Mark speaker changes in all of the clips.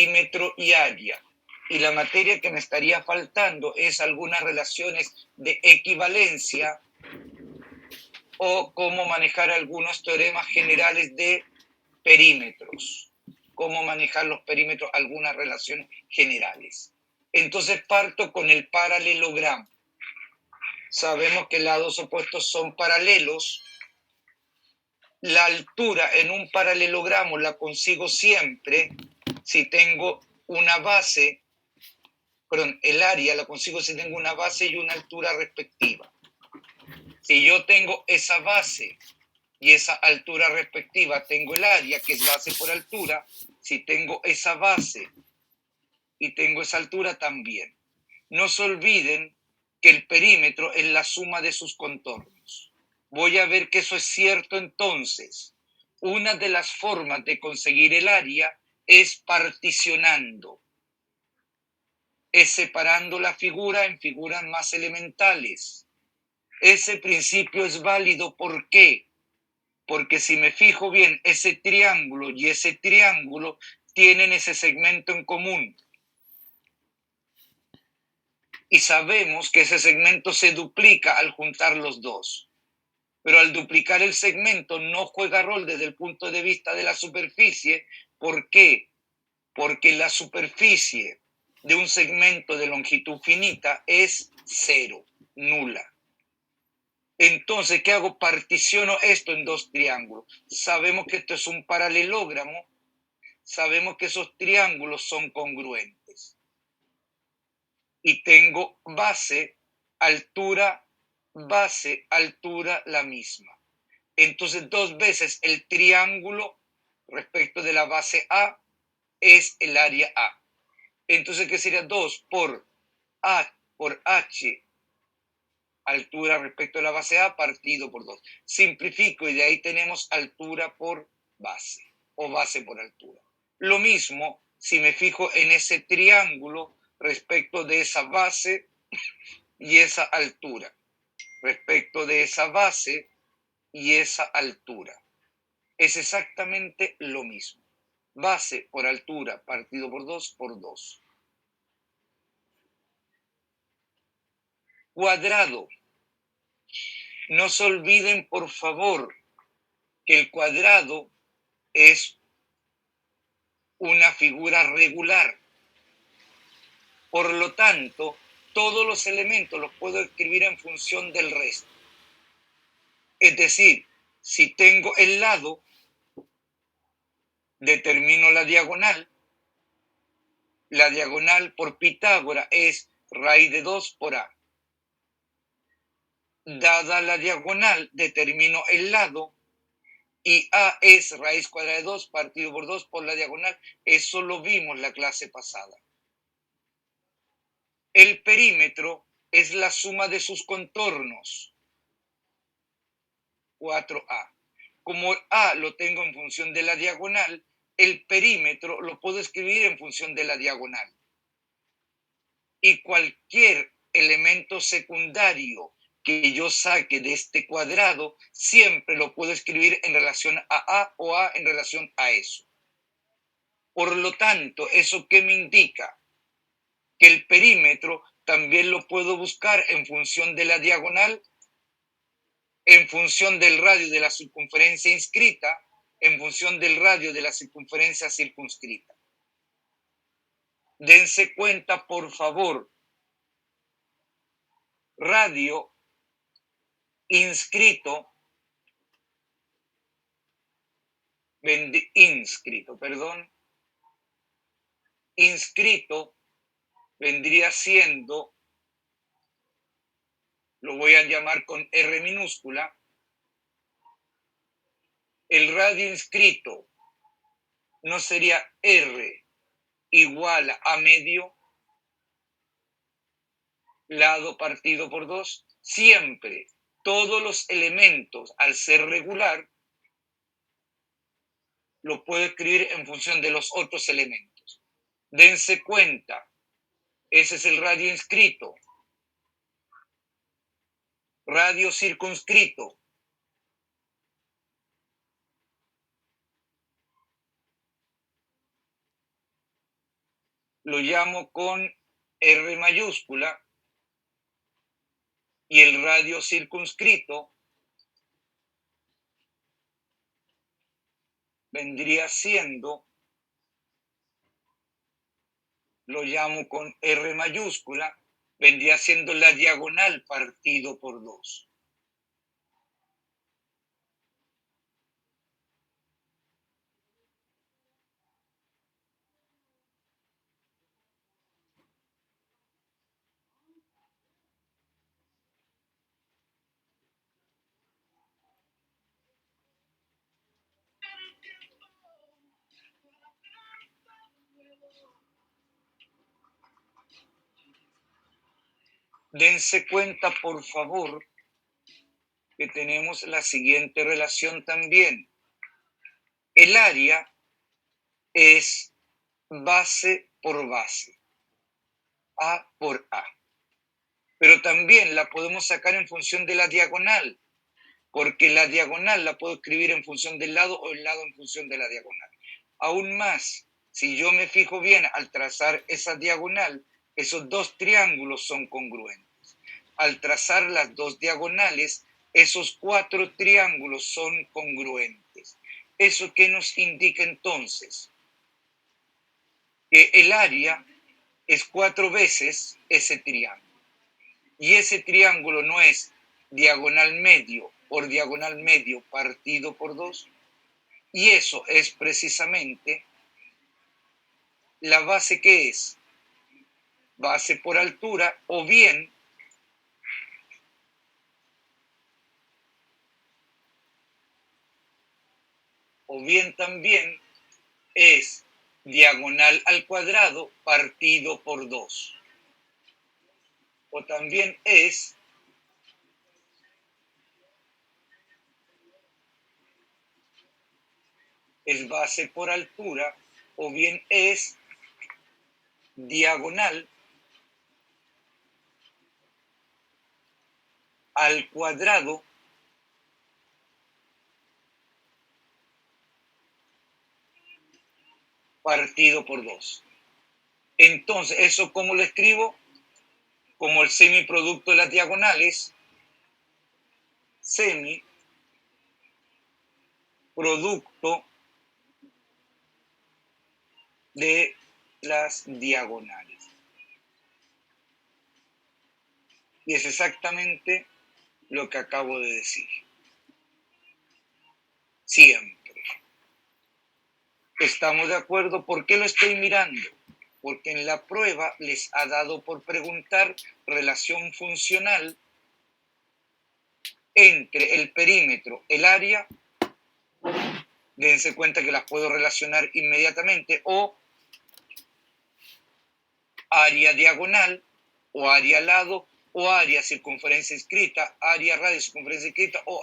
Speaker 1: perímetro y área. Y la materia que me estaría faltando es algunas relaciones de equivalencia o cómo manejar algunos teoremas generales de perímetros, cómo manejar los perímetros, algunas relaciones generales. Entonces parto con el paralelogramo. Sabemos que lados opuestos son paralelos. La altura en un paralelogramo la consigo siempre si tengo una base, perdón, el área la consigo si tengo una base y una altura respectiva. Si yo tengo esa base y esa altura respectiva, tengo el área, que es base por altura. Si tengo esa base y tengo esa altura también. No se olviden que el perímetro es la suma de sus contornos. Voy a ver que eso es cierto entonces. Una de las formas de conseguir el área es particionando, es separando la figura en figuras más elementales. Ese principio es válido, ¿por qué? Porque si me fijo bien, ese triángulo y ese triángulo tienen ese segmento en común. Y sabemos que ese segmento se duplica al juntar los dos. Pero al duplicar el segmento no juega rol desde el punto de vista de la superficie. ¿Por qué? Porque la superficie de un segmento de longitud finita es cero, nula. Entonces, ¿qué hago? Particiono esto en dos triángulos. Sabemos que esto es un paralelogramo. Sabemos que esos triángulos son congruentes. Y tengo base, altura, la misma. Entonces, dos veces el triángulo respecto de la base A es el área A. Entonces, ¿qué sería? 2 por A por H, altura respecto a la base A, partido por 2. Simplifico y de ahí tenemos altura por base o base por altura. Lo mismo si me fijo en ese triángulo respecto de esa base y esa altura, respecto de esa base y esa altura. Es exactamente lo mismo. Base por altura partido por 2 por 2. Cuadrado. No se olviden, por favor, que el cuadrado es una figura regular. Por lo tanto, todos los elementos los puedo escribir en función del resto. Es decir, si tengo el lado, determino la diagonal. La diagonal por Pitágoras es raíz de 2 por A. Dada la diagonal, determino el lado y A es raíz cuadrada de 2 partido por 2 por la diagonal. Eso lo vimos la clase pasada. El perímetro es la suma de sus contornos. 4A. Como A lo tengo en función de la diagonal, el perímetro lo puedo escribir en función de la diagonal. Y cualquier elemento secundario que yo saque de este cuadrado, siempre lo puedo escribir en relación a A o A en relación a eso. Por lo tanto, ¿eso qué me indica? Que el perímetro también lo puedo buscar en función de la diagonal, en función del radio de la circunferencia inscrita, en función del radio de la circunferencia circunscrita. Dense cuenta, por favor, radio inscrito, inscrito vendría siendo, lo voy a llamar con R minúscula, el radio inscrito no sería R igual a medio, lado partido por 2, siempre todos los elementos, al ser regular, lo puedo escribir en función de los otros elementos. Dense cuenta, ese es el radio inscrito. Radio circunscrito. lo llamo con R mayúscula y el radio circunscrito vendría siendo, lo llamo con R mayúscula, vendría siendo la diagonal partido por 2. Dense cuenta, por favor, que tenemos la siguiente relación también. El área es base por base, A por A. Pero también la podemos sacar en función de la diagonal, porque la diagonal la puedo escribir en función del lado o el lado en función de la diagonal. Aún más, si yo me fijo bien al trazar esa diagonal, esos dos triángulos son congruentes. Al trazar las dos diagonales, esos 4 triángulos son congruentes. ¿Eso qué nos indica entonces? Que el área es 4 veces ese triángulo. Y ese triángulo no es diagonal medio por diagonal medio partido por 2. Y eso es precisamente la base que es base por altura o bien también es diagonal al cuadrado partido por 2. O también es base por altura o bien es diagonal al cuadrado partido por 2. Entonces, ¿eso cómo lo escribo? Como el semiproducto de las diagonales, semiproducto de las diagonales. Y es exactamente lo que acabo de decir. Siempre. ¿Estamos de acuerdo? ¿Por qué lo estoy mirando? Porque en la prueba les ha dado por preguntar relación funcional entre el perímetro, el área, dense cuenta que las puedo relacionar inmediatamente, o área diagonal, o área lado, o área circunferencia inscrita, área radio circunferencia inscrita, o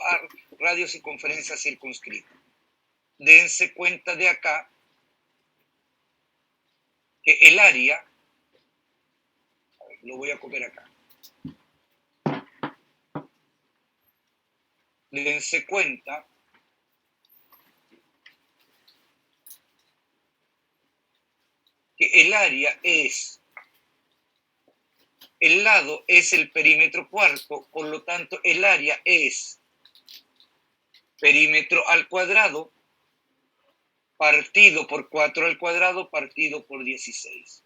Speaker 1: radio circunferencia circunscrita. Dense cuenta de acá que el área, lo voy a copiar acá, dense cuenta que el área es, el lado es el perímetro cuarto, por lo tanto el área es perímetro al cuadrado partido por 4 al cuadrado partido por 16.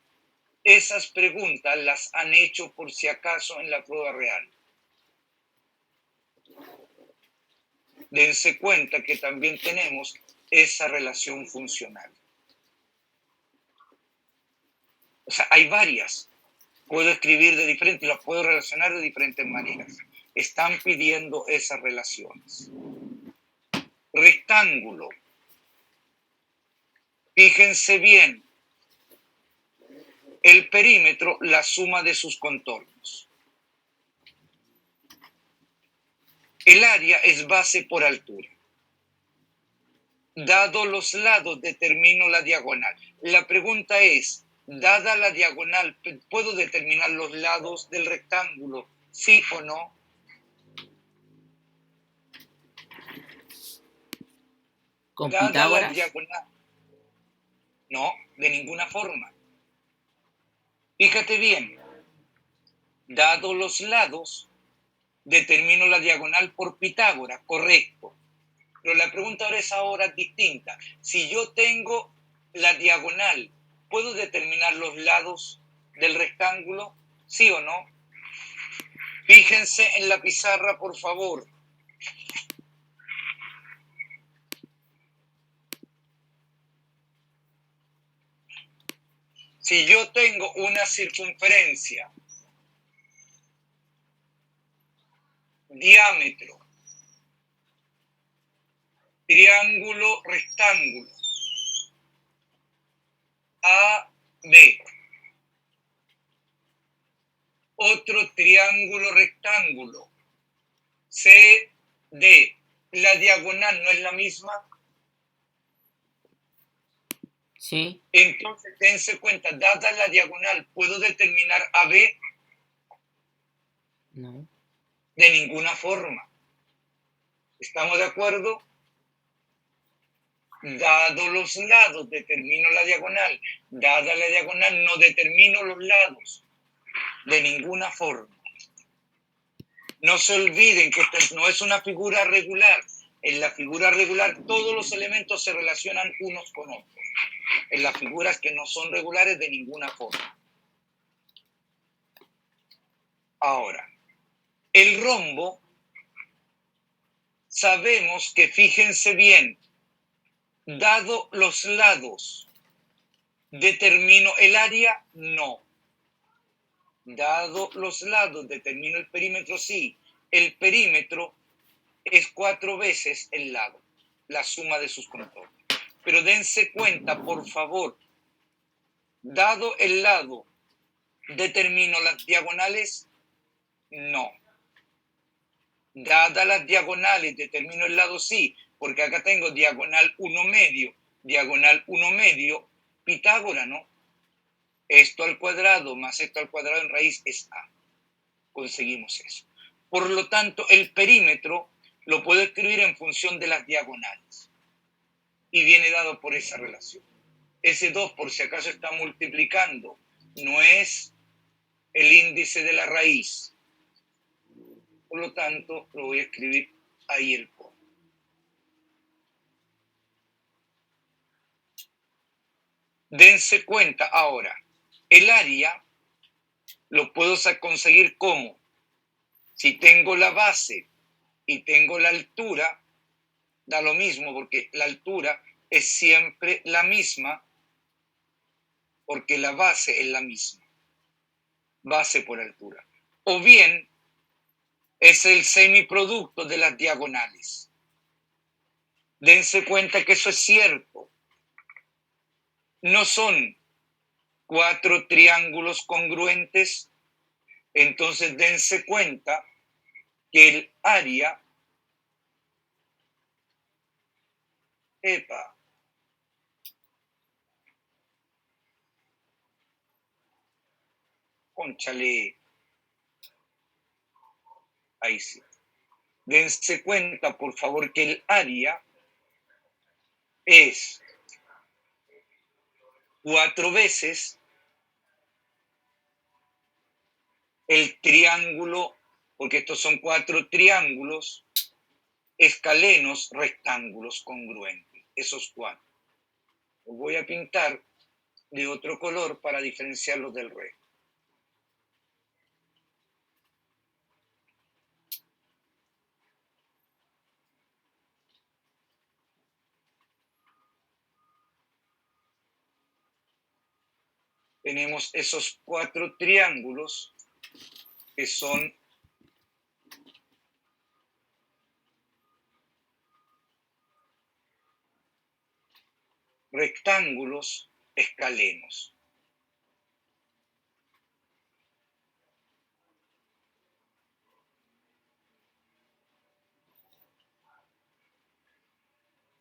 Speaker 1: Esas preguntas las han hecho por si acaso en la prueba real. Dense cuenta que también tenemos esa relación funcional. O sea, hay varias. Puedo escribir de diferentes, las puedo relacionar de diferentes maneras. Están pidiendo esas relaciones. Rectángulo. Fíjense bien. El perímetro, la suma de sus contornos. El área es base por altura. Dado los lados, determino la diagonal. La pregunta es, dada la diagonal, ¿puedo determinar los lados del rectángulo? ¿Sí o no?
Speaker 2: ¿Con
Speaker 1: Dada
Speaker 2: Pitágoras?
Speaker 1: la diagonal. No, de ninguna forma. Fíjate bien, dados los lados, determino la diagonal por Pitágoras, correcto. Pero la pregunta ahora es distinta. Si yo tengo la diagonal, ¿puedo determinar los lados del rectángulo? ¿Sí o no? Fíjense en la pizarra, por favor. Si yo tengo una circunferencia, diámetro, triángulo, rectángulo, AB, otro triángulo, rectángulo, CD, la diagonal no es la misma.
Speaker 2: Sí.
Speaker 1: Entonces, dense cuenta, dada la diagonal, ¿puedo determinar AB?
Speaker 2: No.
Speaker 1: De ninguna forma. ¿Estamos de acuerdo? Dado los lados, determino la diagonal. Dada la diagonal, no determino los lados. De ninguna forma. No se olviden que esto no es una figura regular. En la figura regular todos los elementos se relacionan unos con otros. En las figuras que no son regulares de ninguna forma. Ahora, el rombo, sabemos que, fíjense bien, dado los lados, ¿determino el área? No. Dado los lados, ¿determino el perímetro? Sí. El perímetro es 4 veces el lado, la suma de sus contornos. Pero dense cuenta, por favor, dado el lado, ¿determino las diagonales? No. Dadas las diagonales, ¿determino el lado? Sí, porque acá tengo diagonal 1 medio, diagonal 1 medio, Pitágoras, ¿no? Esto al cuadrado más esto al cuadrado en raíz es A. Conseguimos eso. Por lo tanto, el perímetro lo puedo escribir en función de las diagonales. Y viene dado por esa relación. Ese 2, por si acaso está multiplicando, no es el índice de la raíz. Por lo tanto, lo voy a escribir ahí el cono. Dense cuenta ahora, el área lo puedo conseguir como, si tengo la base y tengo la altura, da lo mismo porque la altura es siempre la misma porque la base es la misma, base por altura. O bien es el semiproducto de las diagonales. Dense cuenta que eso es cierto. No son 4 triángulos congruentes, entonces dense cuenta que el área, cónchale, ahí sí. Dense cuenta, por favor, que el área es 4 veces el triángulo, porque estos son 4 triángulos escalenos rectángulos congruentes, esos 4. Los voy a pintar de otro color para diferenciarlos del resto. Tenemos esos 4 triángulos que son rectángulos escalenos.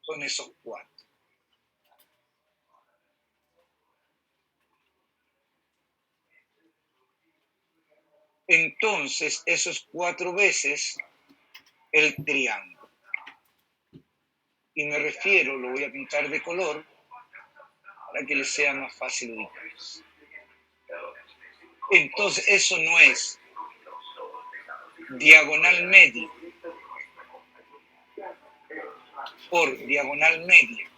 Speaker 1: Son esos 4. Entonces, eso es 4 veces el triángulo. Y me refiero, lo voy a pintar de color para que les sea más fácil ubicarse. Entonces eso no es diagonal media por diagonal media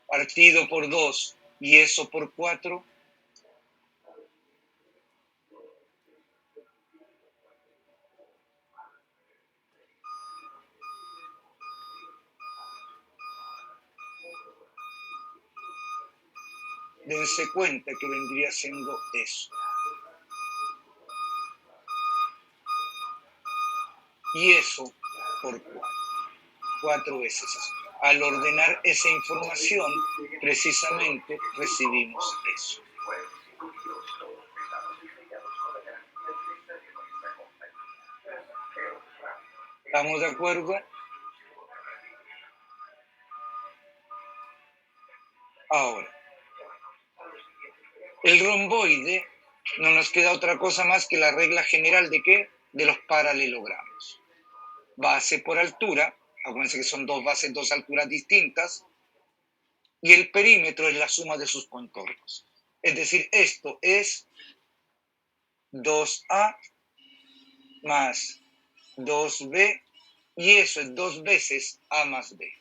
Speaker 1: partido por 2 y eso por 4. Dense cuenta que vendría siendo eso. Y eso por 4. 4 veces eso. Al ordenar esa información, precisamente recibimos eso. ¿Estamos de acuerdo? Ahora, el romboide no nos queda otra cosa más que la regla general de ¿qué? De los paralelogramos. Base por altura, acuérdense que son dos bases, dos alturas distintas, y el perímetro es la suma de sus contornos. Es decir, esto es 2A más 2B, y eso es 2 veces A más B.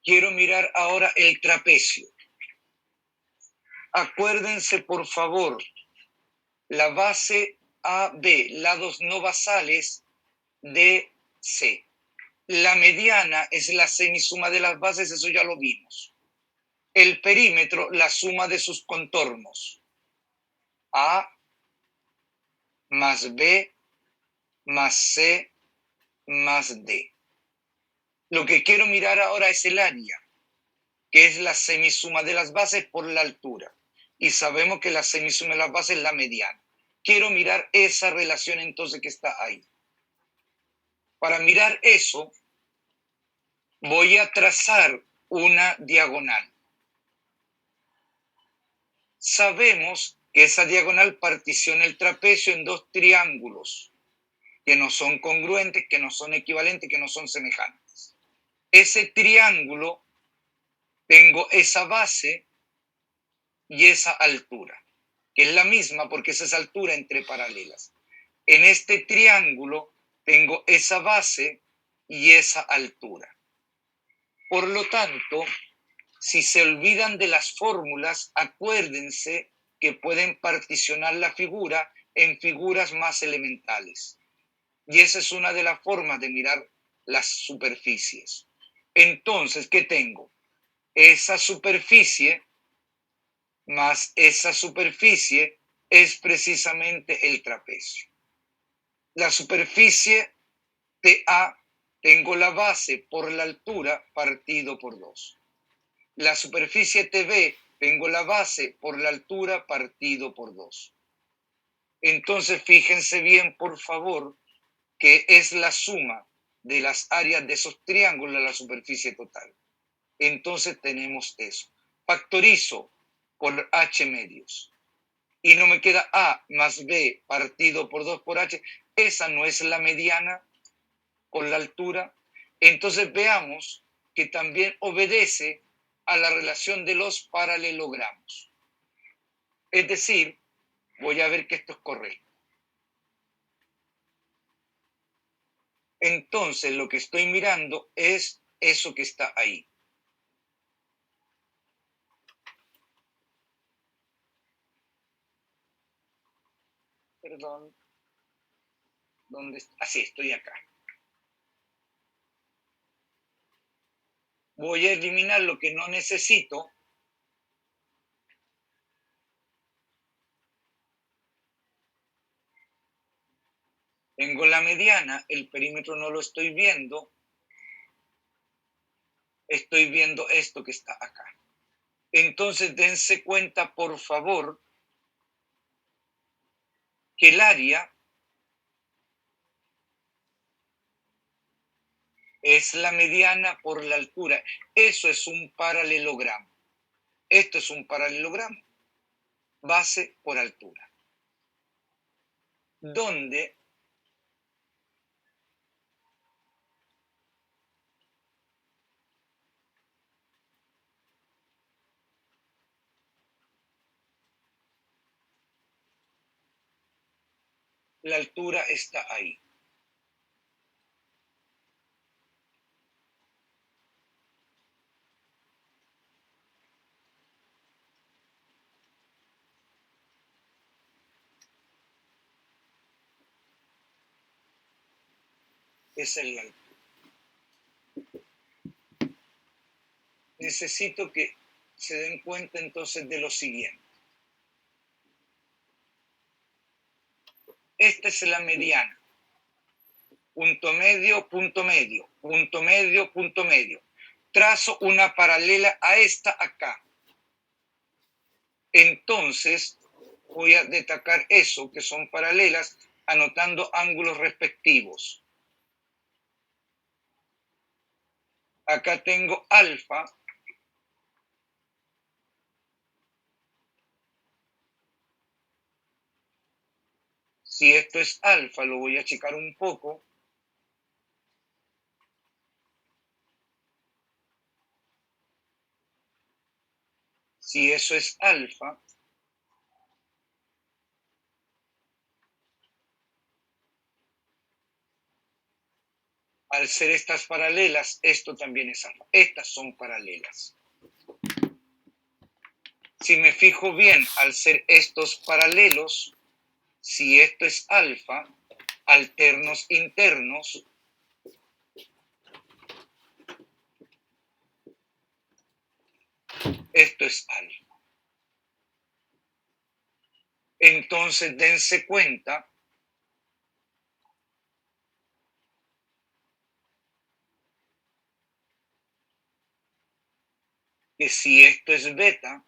Speaker 1: Quiero mirar ahora el trapecio. Acuérdense, por favor, la base AB, lados no basales de C. La mediana es la semisuma de las bases, eso ya lo vimos. El perímetro, la suma de sus contornos. A más B más C más D. Lo que quiero mirar ahora es el área, que es la semisuma de las bases por la altura. Y sabemos que la semisuma de las bases es la mediana. Quiero mirar esa relación entonces que está ahí. Para mirar eso, voy a trazar una diagonal. Sabemos que esa diagonal particiona el trapecio en dos triángulos que no son congruentes, que no son equivalentes, que no son semejantes. Ese triángulo, tengo esa base y esa altura, que es la misma porque es esa altura entre paralelas. En este triángulo tengo esa base y esa altura. Por lo tanto, si se olvidan de las fórmulas, acuérdense que pueden particionar la figura en figuras más elementales. Y esa es una de las formas de mirar las superficies. Entonces, ¿qué tengo? Esa superficie más esa superficie es precisamente el trapecio. La superficie TA, tengo la base por la altura partido por 2. La superficie TB, tengo la base por la altura partido por 2. Entonces, fíjense bien, por favor, que es la suma de las áreas de esos triángulos a la superficie total. Entonces tenemos eso. Factorizo por H medios. Y no me queda A más B partido por 2 por H. Esa no es la mediana con la altura. Entonces veamos que también obedece a la relación de los paralelogramos. Es decir, voy a ver que esto es correcto. Entonces lo que estoy mirando es eso que está ahí. Perdón. ¿Dónde está? Así, estoy acá. Voy a eliminar lo que no necesito. Tengo la mediana, el perímetro no lo estoy viendo. Estoy viendo esto que está acá. Entonces, dense cuenta, por favor, que el área es la mediana por la altura. Eso es un paralelogramo. Esto es un paralelogramo. Base por altura. Donde La altura está ahí. Esa es la altura. Necesito que se den cuenta entonces de lo siguiente. Esta es la mediana. Punto medio, punto medio, punto medio, punto medio. Trazo una paralela a esta acá. Entonces voy a destacar eso, que son paralelas, anotando ángulos respectivos. Acá tengo alfa. Si esto es alfa, lo voy a achicar un poco. Si eso es alfa, al ser estas paralelas, esto también es alfa. Estas son paralelas. Si me fijo bien, al ser estos paralelos, si esto es alfa, alternos internos, esto es alfa. Entonces, dense cuenta que si esto es beta,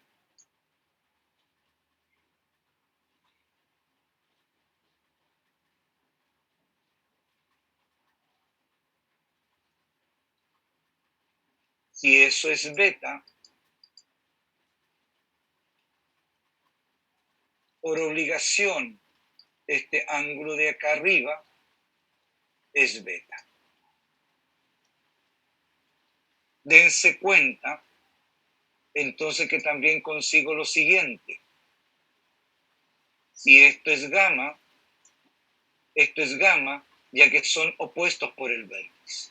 Speaker 1: si eso es beta, por obligación, este ángulo de acá arriba es beta. Dense cuenta, entonces, que también consigo lo siguiente. Si esto es gamma, ya que son opuestos por el vértice.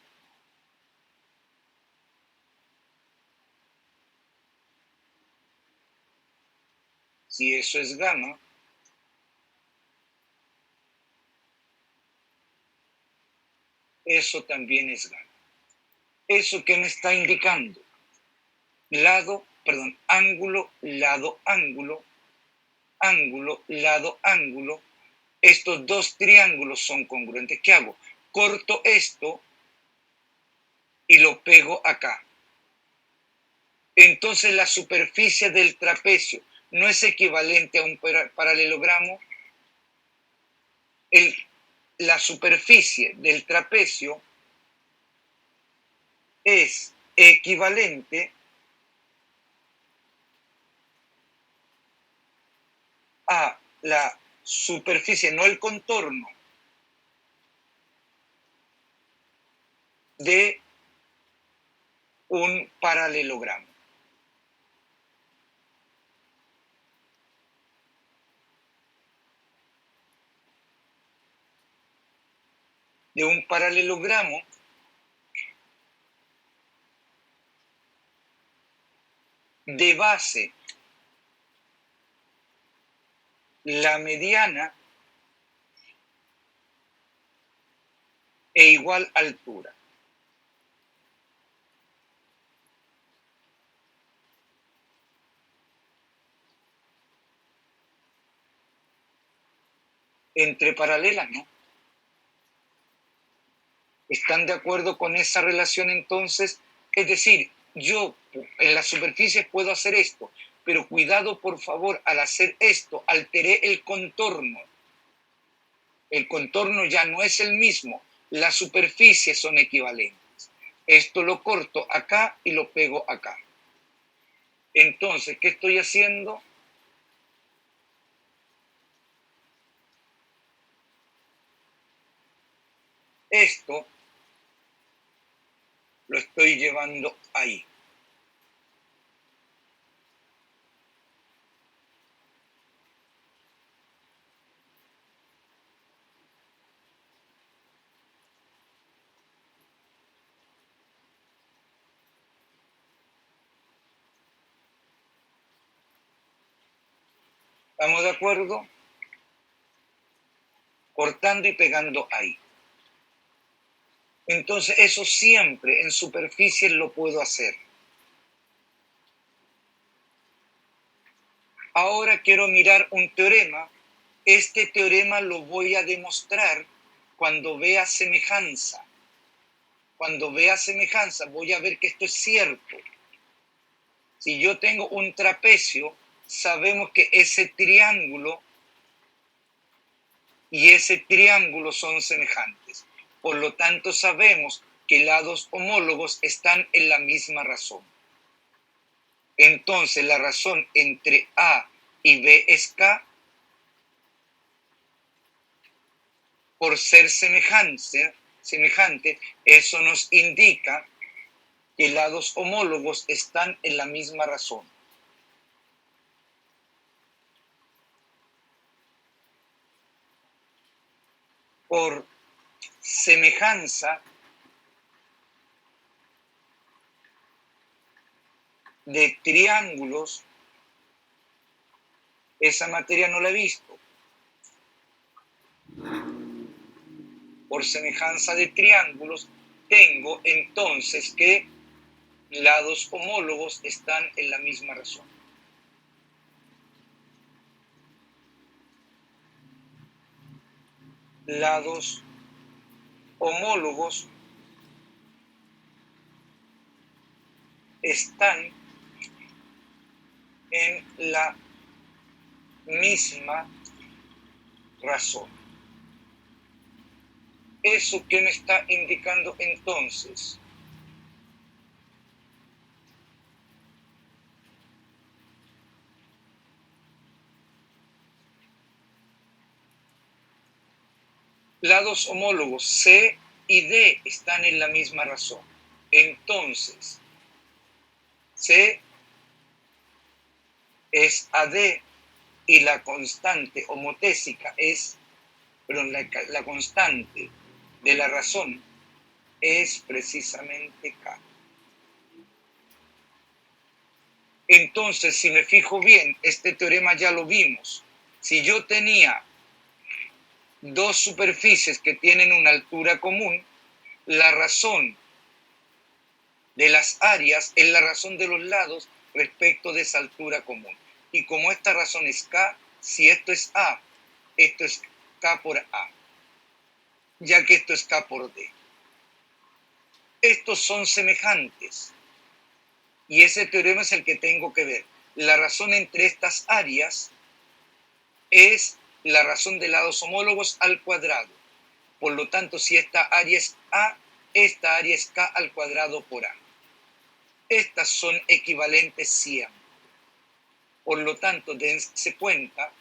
Speaker 1: Si eso es gamma, eso también es gamma. ¿Eso qué me está indicando? Ángulo, lado, ángulo, ángulo, lado, ángulo. Estos dos triángulos son congruentes. ¿Qué hago? Corto esto y lo pego acá. Entonces la superficie del trapecio no es equivalente a un paralelogramo. La superficie del trapecio es equivalente a la superficie, no el contorno, de un paralelogramo. De un paralelogramo de base, la mediana e igual altura. Entre paralelas, ¿no? ¿Están de acuerdo con esa relación entonces? Es decir, yo en las superficies puedo hacer esto, pero cuidado, por favor, al hacer esto, alteré el contorno. El contorno ya no es el mismo, las superficies son equivalentes. Esto lo corto acá y lo pego acá. Entonces, ¿qué estoy haciendo? Esto lo estoy llevando ahí. ¿Estamos de acuerdo? Cortando y pegando ahí. Entonces eso siempre en superficie lo puedo hacer. Ahora quiero mirar un teorema. Este teorema lo voy a demostrar cuando vea semejanza. Cuando vea semejanza voy a ver que esto es cierto. Si yo tengo un trapecio, sabemos que ese triángulo y ese triángulo son semejantes. Por lo tanto, sabemos que lados homólogos están en la misma razón. Entonces, la razón entre A y B es K. Por ser semejante, eso nos indica que lados homólogos están en la misma razón. Por semejanza de triángulos, esa materia no la he visto. Por semejanza de triángulos, tengo entonces que lados homólogos están en la misma razón. Lados homólogos están en la misma razón. ¿Eso qué me está indicando entonces? Lados homólogos C y D están en la misma razón. Entonces, C es AD y la constante homotésica es, perdón, la constante de la razón es precisamente K. Entonces, si me fijo bien, este teorema ya lo vimos. Si yo tenía dos superficies que tienen una altura común, la razón de las áreas es la razón de los lados respecto de esa altura común. Y como esta razón es K, si esto es A, esto es K por A, ya que esto es K por D. Estos son semejantes. Y ese teorema es el que tengo que ver. La razón entre estas áreas es la razón de lados homólogos al cuadrado. Por lo tanto, si esta área es A, esta área es K al cuadrado por A. Estas son equivalentes siempre. Por lo tanto, dense cuenta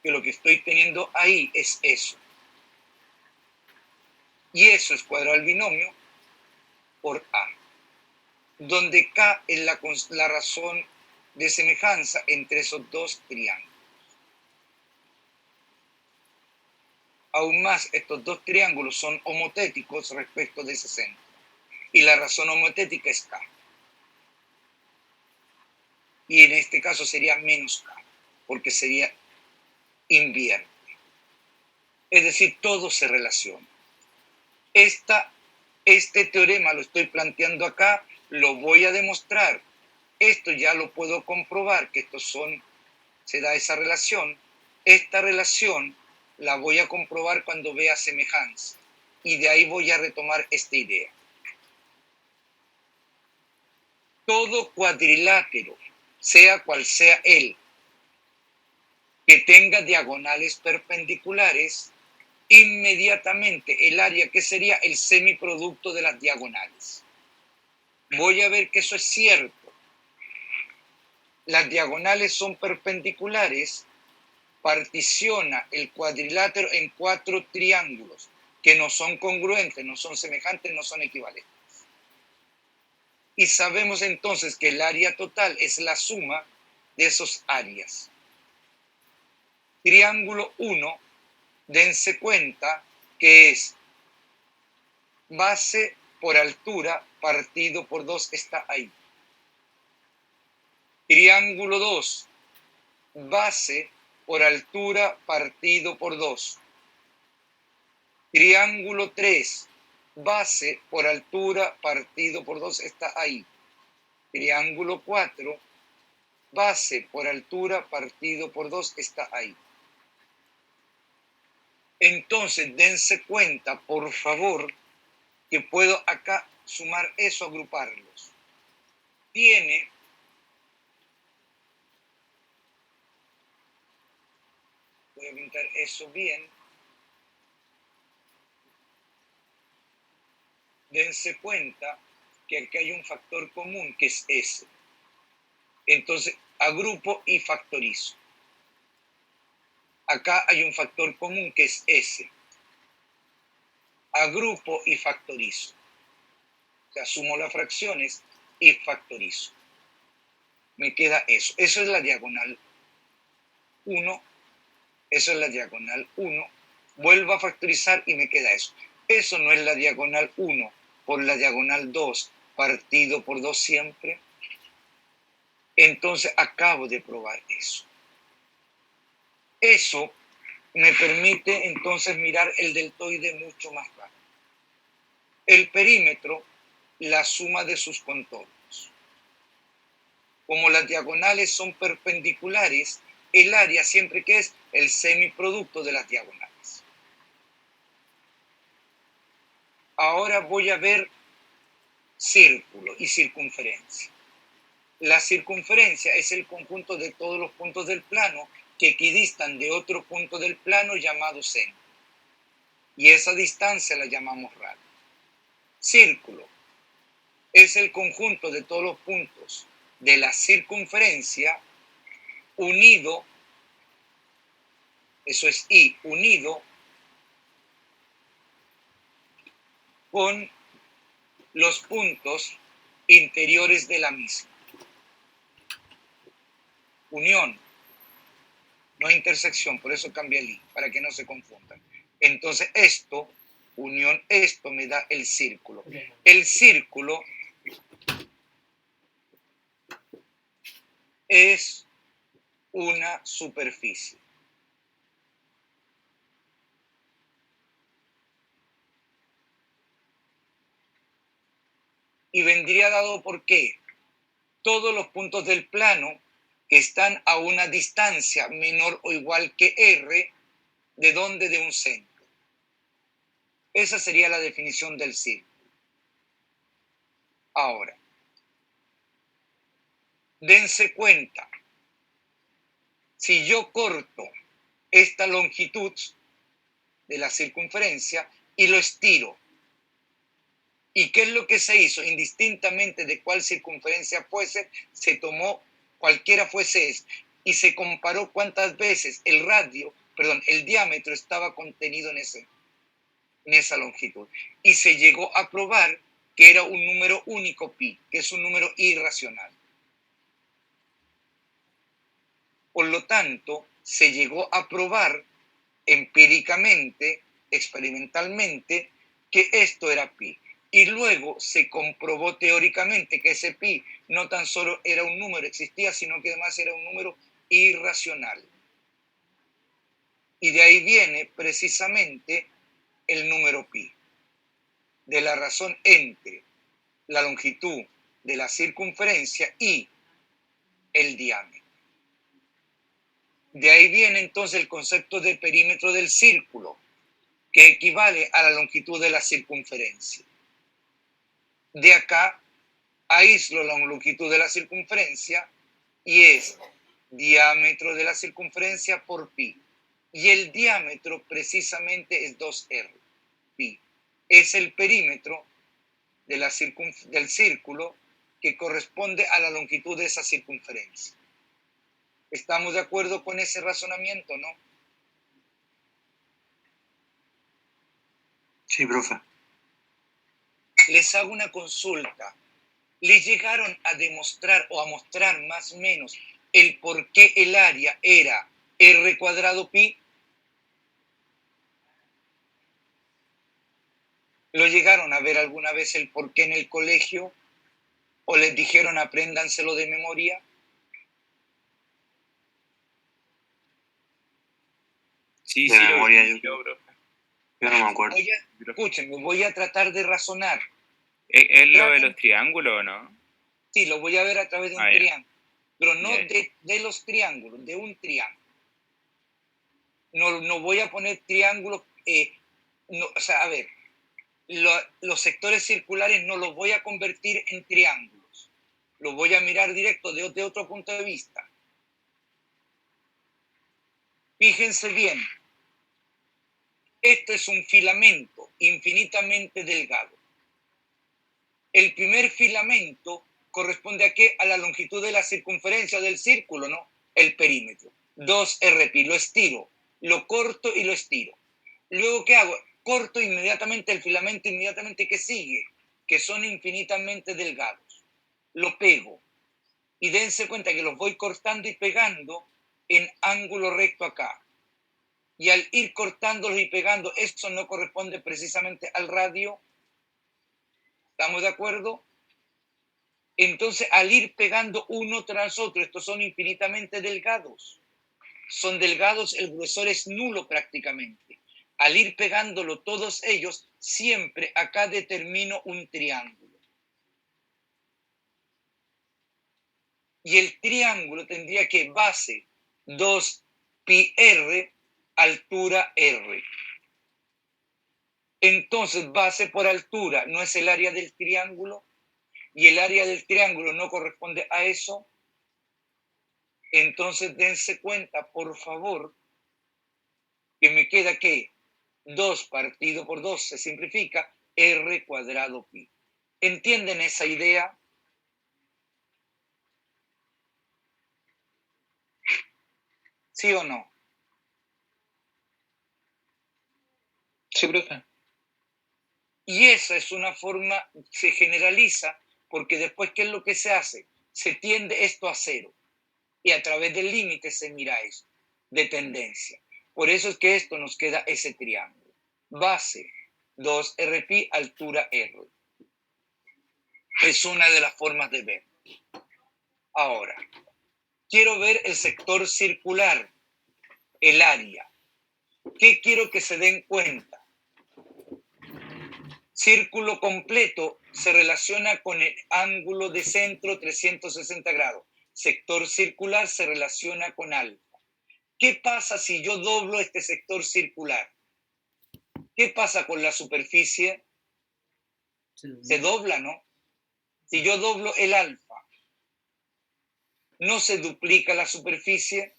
Speaker 1: que lo que estoy teniendo ahí es eso. Y eso es cuadrado al binomio por A, donde K es la razón de semejanza entre esos dos triángulos. Aún más, estos dos triángulos son homotéticos respecto de ese centro. Y la razón homotética es K. Y en este caso sería menos K, porque sería invierte. Es decir, todo se relaciona. Este teorema lo estoy planteando acá, lo voy a demostrar. Esto ya lo puedo comprobar, que se da esa relación. Esta relación la voy a comprobar cuando vea semejanza. Y de ahí voy a retomar esta idea. Todo cuadrilátero, sea cual sea él, que tenga diagonales perpendiculares, inmediatamente el área que sería el semiproducto de las diagonales. Voy a ver que eso es cierto. Las diagonales son perpendiculares, particiona el cuadrilátero en 4 triángulos que no son congruentes, no son semejantes, no son equivalentes. Y sabemos entonces que el área total es la suma de esos áreas. Triángulo 1, dense cuenta que es base por altura partido por 2 está ahí. Triángulo 2, base por altura partido por 2. Triángulo 3, base por altura partido por 2 está ahí. Triángulo 4, base por altura partido por 2 está ahí. Entonces, dense cuenta, por favor, que puedo acá sumar eso, agruparlos. Tiene voy a pintar eso bien. Dense cuenta que aquí hay un factor común que es S. Entonces, agrupo y factorizo. Acá hay un factor común que es S. Agrupo y factorizo. O sea, sumo las fracciones y factorizo. Me queda eso. Eso es la diagonal 1. Eso es la diagonal 1. Vuelvo a factorizar y me queda eso. Eso no es la diagonal 1 por la diagonal 2 partido por 2 siempre. Entonces acabo de probar eso. Eso me permite entonces mirar el deltoide mucho más rápido. El perímetro, la suma de sus contornos. Como las diagonales son perpendiculares, el área siempre que es el semiproducto de las diagonales. Ahora voy a ver círculo y circunferencia. La circunferencia es el conjunto de todos los puntos del plano que equidistan de otro punto del plano llamado centro. Y esa distancia la llamamos radio. Círculo es el conjunto de todos los puntos de la circunferencia unido, eso es I, unido con los puntos interiores de la misma. Unión, no intersección, por eso cambia el I, para que no se confundan. Entonces esto, unión esto, me da el círculo. El círculo es una superficie. Y vendría dado por qué todos los puntos del plano que están a una distancia menor o igual que R, ¿de dónde? De un centro. Esa sería la definición del círculo. Ahora, dense cuenta, si yo corto esta longitud de la circunferencia y lo estiro, ¿y qué es lo que se hizo? Indistintamente de cuál circunferencia fuese, se tomó cualquiera fuese esa, y se comparó cuántas veces el diámetro estaba contenido en esa longitud. Y se llegó a probar que era un número único pi, que es un número irracional. Por lo tanto, se llegó a probar empíricamente, experimentalmente, que esto era pi. Y luego se comprobó teóricamente que ese pi no tan solo era un número, existía, sino que además era un número irracional. Y de ahí viene precisamente el número pi, de la razón entre la longitud de la circunferencia y el diámetro. De ahí viene entonces el concepto de perímetro del círculo, que equivale a la longitud de la circunferencia. De acá aíslo la longitud de la circunferencia y es diámetro de la circunferencia por pi. Y el diámetro precisamente es 2r, pi. Es el perímetro de del círculo que corresponde a la longitud de esa circunferencia. ¿Estamos de acuerdo con ese razonamiento, no?
Speaker 3: Sí, profe.
Speaker 1: Les hago una consulta. ¿Les llegaron a demostrar o a mostrar más o menos el por qué el área era r cuadrado pi? ¿Lo llegaron a ver alguna vez el por qué en el colegio? ¿O les dijeron apréndanselo de memoria?
Speaker 3: Sí,
Speaker 4: de
Speaker 3: sí,
Speaker 4: memoria,
Speaker 3: lo
Speaker 4: yo
Speaker 3: profe.
Speaker 4: no me acuerdo.
Speaker 1: Escúchenme, voy a tratar de razonar.
Speaker 3: ¿Es lo de los triángulos o no?
Speaker 1: Sí, lo voy a ver a través de un
Speaker 3: ya.
Speaker 1: triángulo, pero no
Speaker 3: Ya.
Speaker 1: de los triángulos, de un triángulo. No voy a poner triángulos, o sea, a ver, los sectores circulares no los voy a convertir en triángulos, los voy a mirar directo de otro punto de vista. Fíjense bien, esto es un filamento infinitamente delgado. El primer filamento corresponde a qué? A la longitud de la circunferencia del círculo, ¿no? El perímetro. 2RP, lo estiro, lo corto y lo estiro. Luego, ¿qué hago? Corto inmediatamente el filamento inmediatamente que sigue, que son infinitamente delgados. Lo pego. Y dense cuenta que los voy cortando y pegando en ángulo recto acá. Y al ir cortándolos y pegando, esto no corresponde precisamente al radio. ¿Estamos de acuerdo? Entonces, al ir pegando uno tras otro, estos son infinitamente delgados. Son delgados, el grosor es nulo prácticamente. Al ir pegándolo todos ellos, siempre acá determino un triángulo. Y el triángulo tendría que base 2πr, altura r. Entonces, base por altura no es el área del triángulo, y el área del triángulo no corresponde a eso. Entonces, dense cuenta, por favor, que me queda que 2 partido por 2 se simplifica, r cuadrado pi. ¿Entienden esa idea? ¿Sí o no?
Speaker 4: Sí, profe.
Speaker 1: Y esa es una forma, se generaliza, porque después, ¿qué es lo que se hace? Se tiende esto a cero. Y a través del límite se mira eso, de tendencia. Por eso es que esto nos queda ese triángulo. Base 2rπ, altura r. Es una de las formas de ver. Ahora, quiero ver el sector circular, el área. ¿Qué quiero que se den cuenta? Círculo completo se relaciona con el ángulo de centro 360 grados. Sector circular se relaciona con alfa. ¿Qué pasa si yo doblo este sector circular? ¿Qué pasa con la superficie? Se dobla, ¿no? Si yo doblo el alfa, ¿no se duplica la superficie?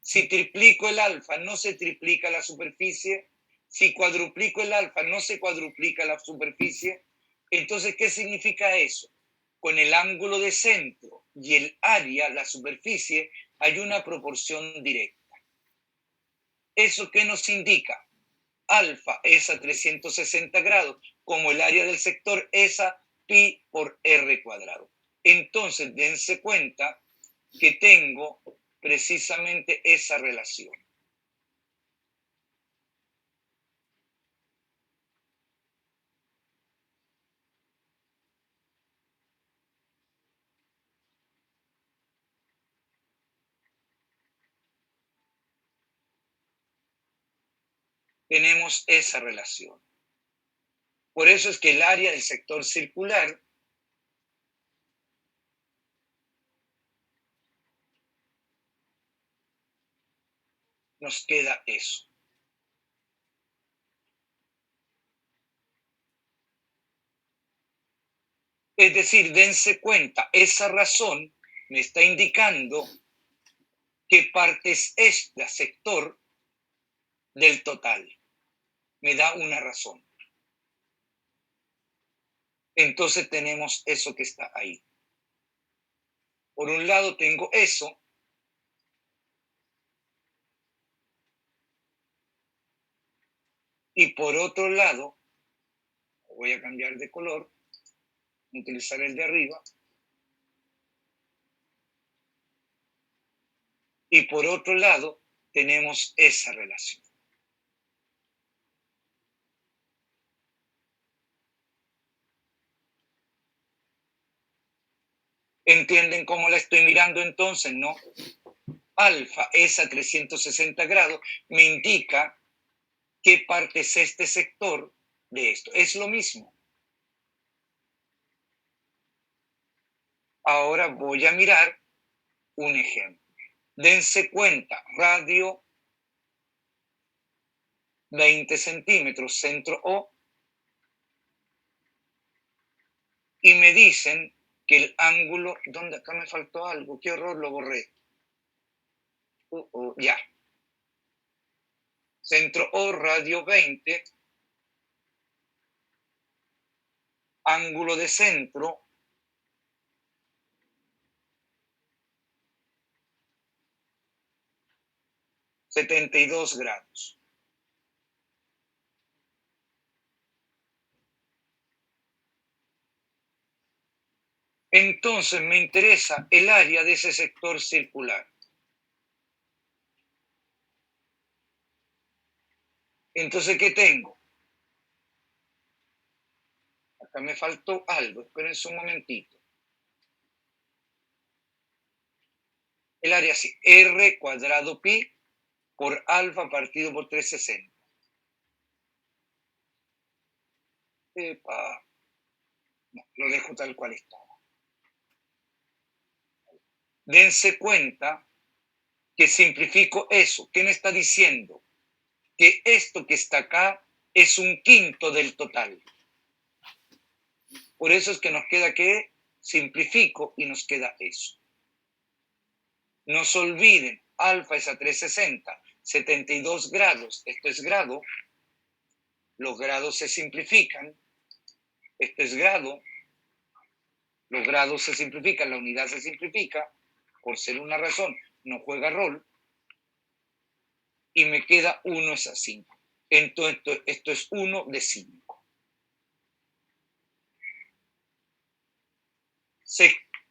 Speaker 1: Si triplico el alfa, ¿no se triplica la superficie? Si cuadruplico el alfa, ¿no se cuadruplica la superficie? Entonces, ¿qué significa eso? Con el ángulo de centro y el área, la superficie, hay una proporción directa. ¿Eso qué nos indica? Alfa es a 360 grados, como el área del sector es a pi por r cuadrado. Entonces, dense cuenta que tengo precisamente esa relación. Tenemos esa relación. Por eso es que el área del sector circular nos queda eso. Es decir, dense cuenta, esa razón me está indicando qué parte es este sector del total. Me da una razón. Entonces tenemos eso que está ahí. Por un lado tengo eso. Y por otro lado, voy a cambiar de color, utilizar el de arriba. Y por otro lado, tenemos esa relación. ¿Entienden cómo la estoy mirando entonces? No. Alfa es a 360 grados, me indica qué parte es este sector de esto. Es lo mismo. Ahora voy a mirar un ejemplo. Dense cuenta, radio 20 centímetros, centro O, y me dicen que el ángulo, ¿dónde? Acá me faltó algo, qué horror, lo borré. Ya. Centro O, radio 20, ángulo de centro 72 grados. Entonces me interesa el área de ese sector circular. Entonces, ¿qué tengo? Acá me faltó algo, espérense un momentito. El área así, R cuadrado pi por alfa partido por 360. Epa. No, lo dejo tal cual estaba. Dense cuenta que simplifico eso. ¿Qué me está diciendo? Que esto que está acá es un quinto del total. Por eso es que nos queda que simplifico y nos queda eso. No se olviden, alfa es a 360, 72 grados, esto es grado, los grados se simplifican, esto es grado, los grados se simplifican, la unidad se simplifica, por ser una razón, no juega rol, y me queda 1 es a 5. Entonces, esto es 1 de 5.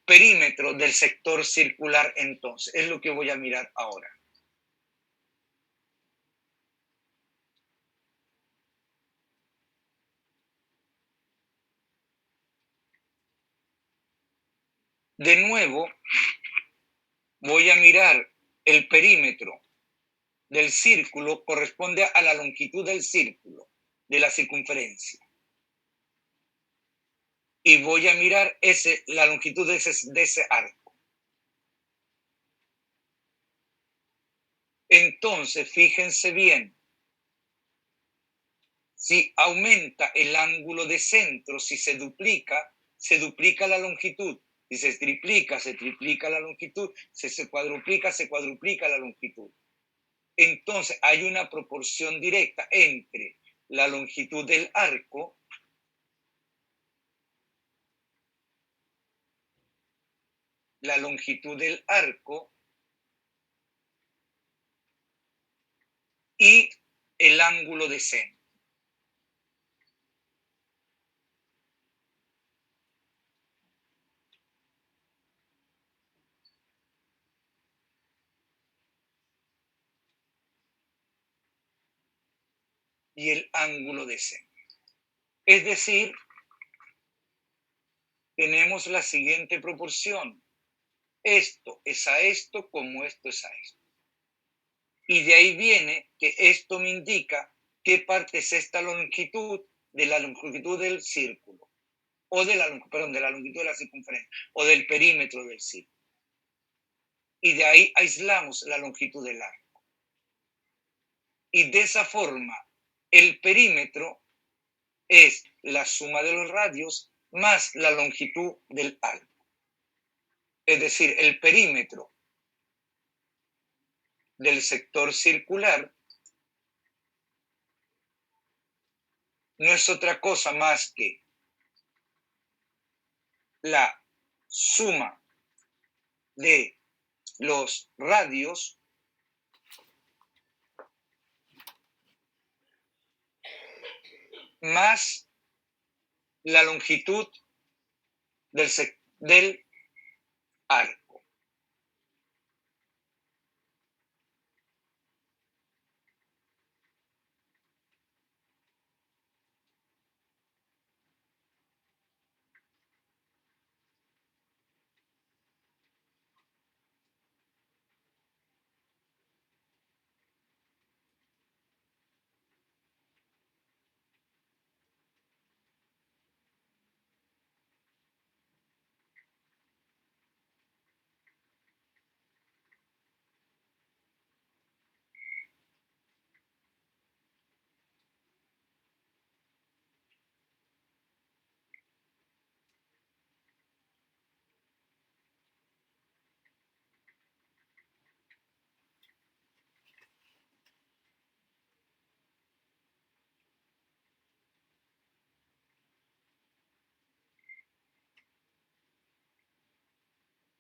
Speaker 1: Perímetro del sector circular, entonces, es lo que voy a mirar ahora. De nuevo, voy a mirar el perímetro del círculo, corresponde a la longitud del círculo, de la circunferencia. Y voy a mirar la longitud de ese arco. Entonces, fíjense bien, si aumenta el ángulo de centro, si se duplica la longitud. Si se triplica la longitud. Si se cuadruplica la longitud. Entonces, hay una proporción directa entre la longitud del arco y el ángulo de centro. Y el ángulo de centro. Es decir, tenemos la siguiente proporción. Esto es a esto como esto es a esto. Y de ahí viene que esto me indica qué parte es esta longitud de la longitud del círculo, o de la longitud de la circunferencia, o del perímetro del círculo. Y de ahí aislamos la longitud del arco. Y de esa forma, el perímetro es la suma de los radios más la longitud del arco. Es decir, el perímetro del sector circular no es otra cosa más que la suma de los radios más la longitud del arco.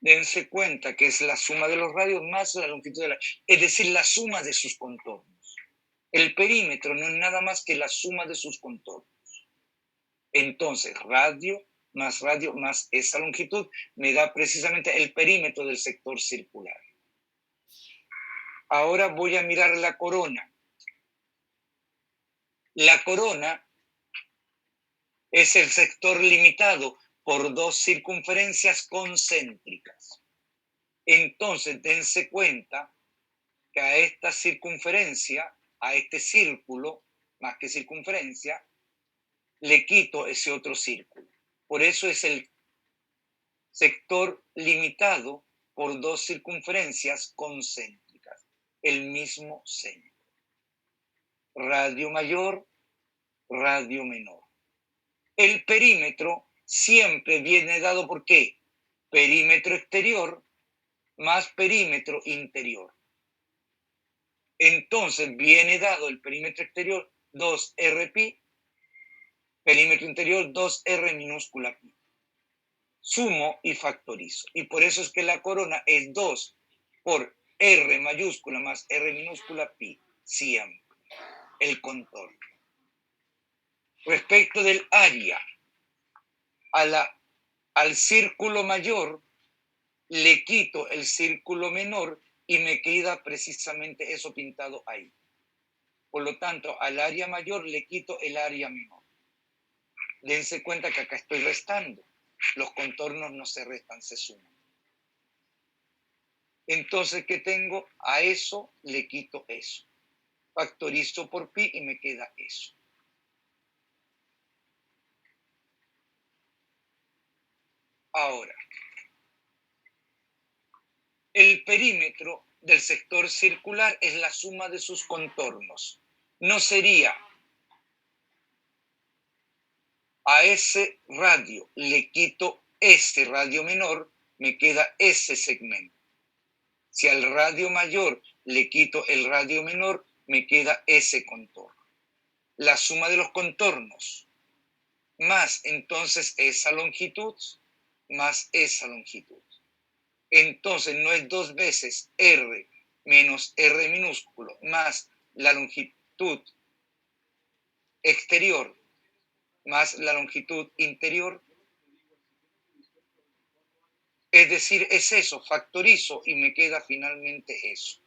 Speaker 1: Dense cuenta que es la suma de los radios más la longitud de la... Es decir, la suma de sus contornos. El perímetro no es nada más que la suma de sus contornos. Entonces, radio más esa longitud me da precisamente el perímetro del sector circular. Ahora voy a mirar la corona. La corona es el sector limitado por dos circunferencias concéntricas. Entonces, dense cuenta que a esta circunferencia, a este círculo, más que circunferencia, le quito ese otro círculo. Por eso es el sector limitado por dos circunferencias concéntricas, el mismo centro. Radio mayor, radio menor. El perímetro siempre viene dado por ¿qué? Perímetro exterior más perímetro interior. Entonces viene dado el perímetro exterior 2R pi, perímetro interior 2R minúscula pi. Sumo y factorizo. Y por eso es que la corona es 2 por R mayúscula más R minúscula pi, siempre, el contorno. Respecto del área, al círculo mayor le quito el círculo menor y me queda precisamente eso pintado ahí. Por lo tanto, al área mayor le quito el área menor. Dense cuenta que acá estoy restando. Los contornos no se restan, se suman. Entonces, ¿qué tengo? A eso le quito eso. Factorizo por pi y me queda eso. Ahora, el perímetro del sector circular es la suma de sus contornos. No sería a ese radio le quito ese radio menor, me queda ese segmento. Si al radio mayor le quito el radio menor, me queda ese contorno. La suma de los contornos más entonces esa longitud más esa longitud. Entonces no es 2 veces R menos R minúsculo más la longitud exterior más la longitud interior. Es decir, es eso, factorizo y me queda finalmente eso.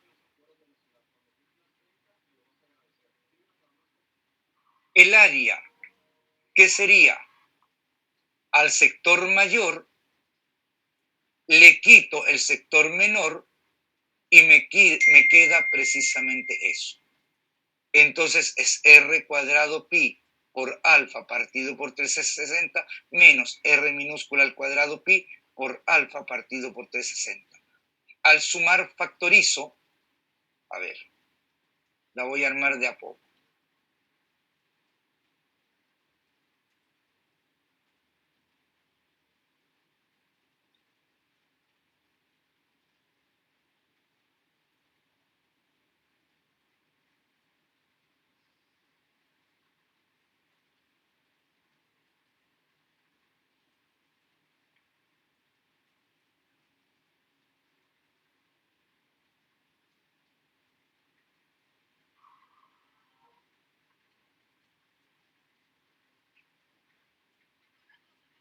Speaker 1: El área, ¿qué sería? Al sector mayor le quito el sector menor y me queda precisamente eso. Entonces es R cuadrado pi por alfa partido por 360 menos R minúscula al cuadrado pi por alfa partido por 360. Al sumar factorizo, a ver, la voy a armar de a poco.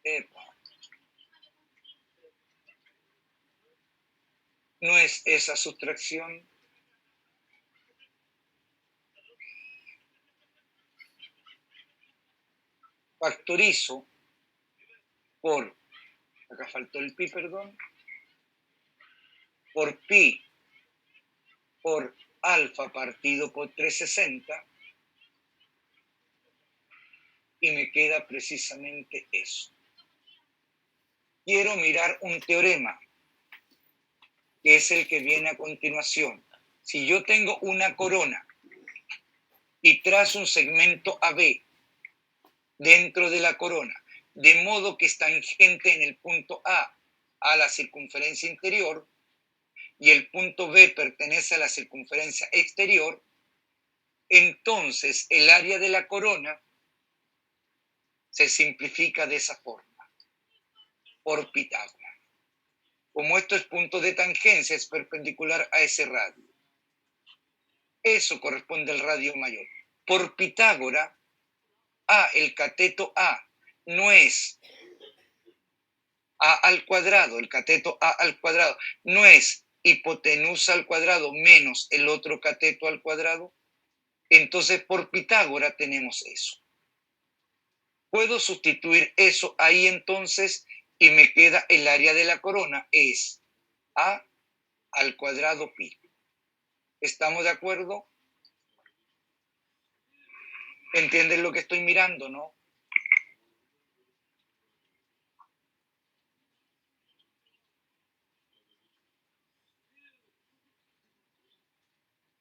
Speaker 1: Epa. ¿No es esa sustracción? Factorizo por, acá faltó el pi, perdón, por pi por alfa partido por 360 y me queda precisamente eso. Quiero mirar un teorema, que es el que viene a continuación. Si yo tengo una corona y trazo un segmento AB dentro de la corona, de modo que es tangente en el punto A la circunferencia interior y el punto B pertenece a la circunferencia exterior, entonces el área de la corona se simplifica de esa forma, por Pitágoras. Como esto es punto de tangencia, es perpendicular a ese radio. Eso corresponde al radio mayor. Por Pitágora, el cateto A no es A al cuadrado, el cateto A al cuadrado, no es hipotenusa al cuadrado menos el otro cateto al cuadrado. Entonces, por Pitágora tenemos eso. Puedo sustituir eso ahí entonces y me queda el área de la corona, es A al cuadrado pi. ¿Estamos de acuerdo? ¿Entienden lo que estoy mirando, no?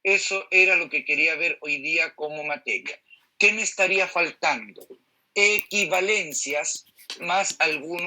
Speaker 1: Eso era lo que quería ver hoy día como materia. ¿Qué me estaría faltando? Equivalencias más algunos